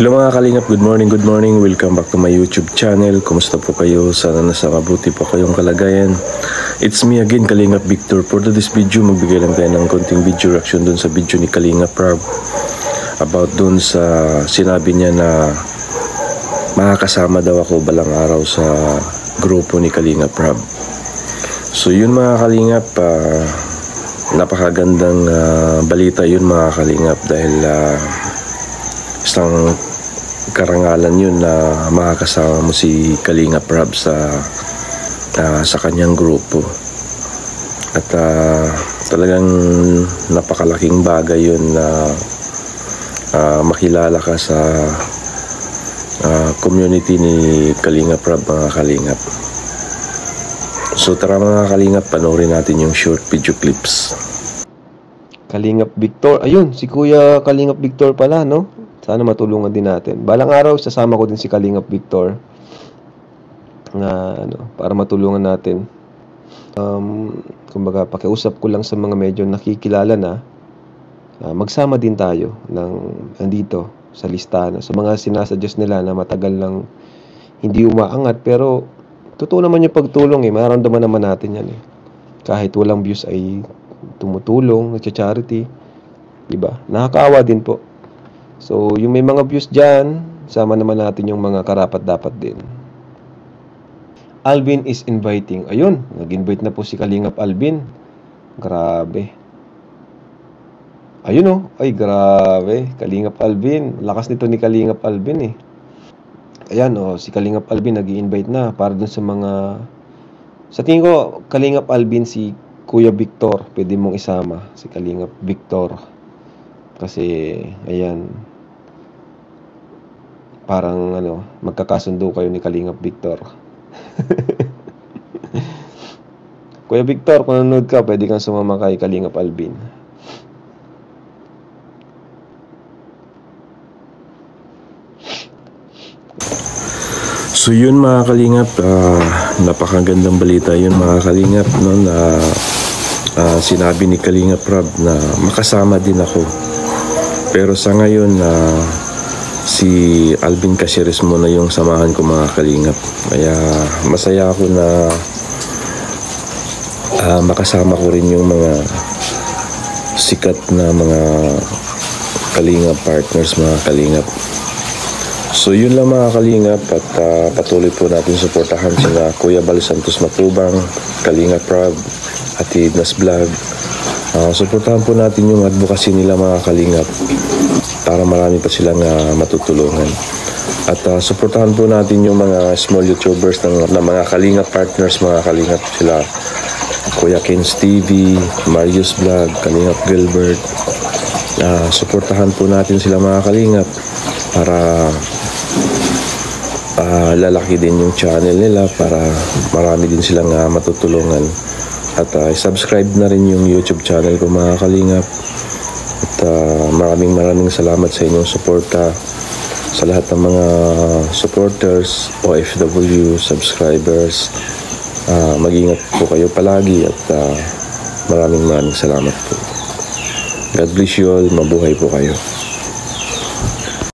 Hello mga kalingap, good morning, welcome back to my YouTube channel. Kumusta po kayo? Sana nasa mabuti po kayong kalagayan. It's me again, Kalingap Victor. For this video, magbigay lang tayo ng konting video reaction dun sa video ni Kalingap Rob about dun sa sinabi niya na makakasama daw ako balang araw sa grupo ni Kalingap Rob. So yun mga kalingap, napakagandang balita yun mga kalingap dahil isang karangalan yun na makakasama mo si Kalingap Rob sa kanyang grupo. At talagang napakalaking bagay yun na makilala ka sa community ni Kalingap Rob mga kalingap. So tara mga kalingap, panoorin natin yung short video clips. Kalingap Victor, ayun, si Kuya Kalingap Victor pala, no? Sana matulungan din natin. Balang araw, sasama ko din si Kalingap Victor na para matulungan natin. Kumbaga, pakiusap ko lang sa mga medyo nakikilala na magsama din tayo andito sa listahan. Sa mga sinasuggest nila na matagal lang hindi umaangat, pero totoo naman yung pagtulong mararamdaman naman natin yan Kahit walang views ay tumutulong, nagcha-charity, diba? Nakakaawa din po. So, yung may mga views dyan, sama naman natin yung mga karapat-dapat din. Alvin is inviting. Ayun, nag-invite na po si Kalingap Alvin. Grabe. Ayun ay grabe. Kalingap Alvin. Lakas nito ni Kalingap Alvin Ayan si Kalingap Alvin nag-i-invite na para dun sa mga... Sa tingin ko, Kalingap Alvin, si Kuya Victor, pwede mong isama si Kalingap Victor. Kasi, ayan, parang magkakasundo kayo ni Kalingap Victor. Kuya Victor, kung nanonood ka, pwede kang sumama kay Kalingap Alvin. So yun mga kalingap, napakagandang balita yun mga kalingap, no, na sinabi ni Kalingap Rob na makasama din ako. Pero sa ngayon si Alvin Caceres muna yung samahan ko mga kalingap. Kaya masaya ako na makasama ko rin yung mga sikat na mga kalingap partners mga kalingap. So yun lang mga kalingap, at patuloy po natin suportahan sila Kuya Bal Santos Matubang, Kalingap Rob, at Idnas Vlog. Suportahan po natin yung advocacy nila mga kalingap para marami pa silang matutulungan. At suportahan po natin yung mga small YouTubers ng mga kalingap partners mga kalingap, sila Kuya Ken's TV, Marius Vlog, Kalingap Gilbert. Suportahan po natin sila mga kalingap para lalaki din yung channel nila, para marami din silang matutulungan. At subscribe na rin yung YouTube channel ko mga kalingap. At maraming salamat sa inyong suporta, sa lahat ng mga supporters, OFW, subscribers. Mag-ingat po kayo palagi at maraming salamat po. God bless you all. Mabuhay po kayo.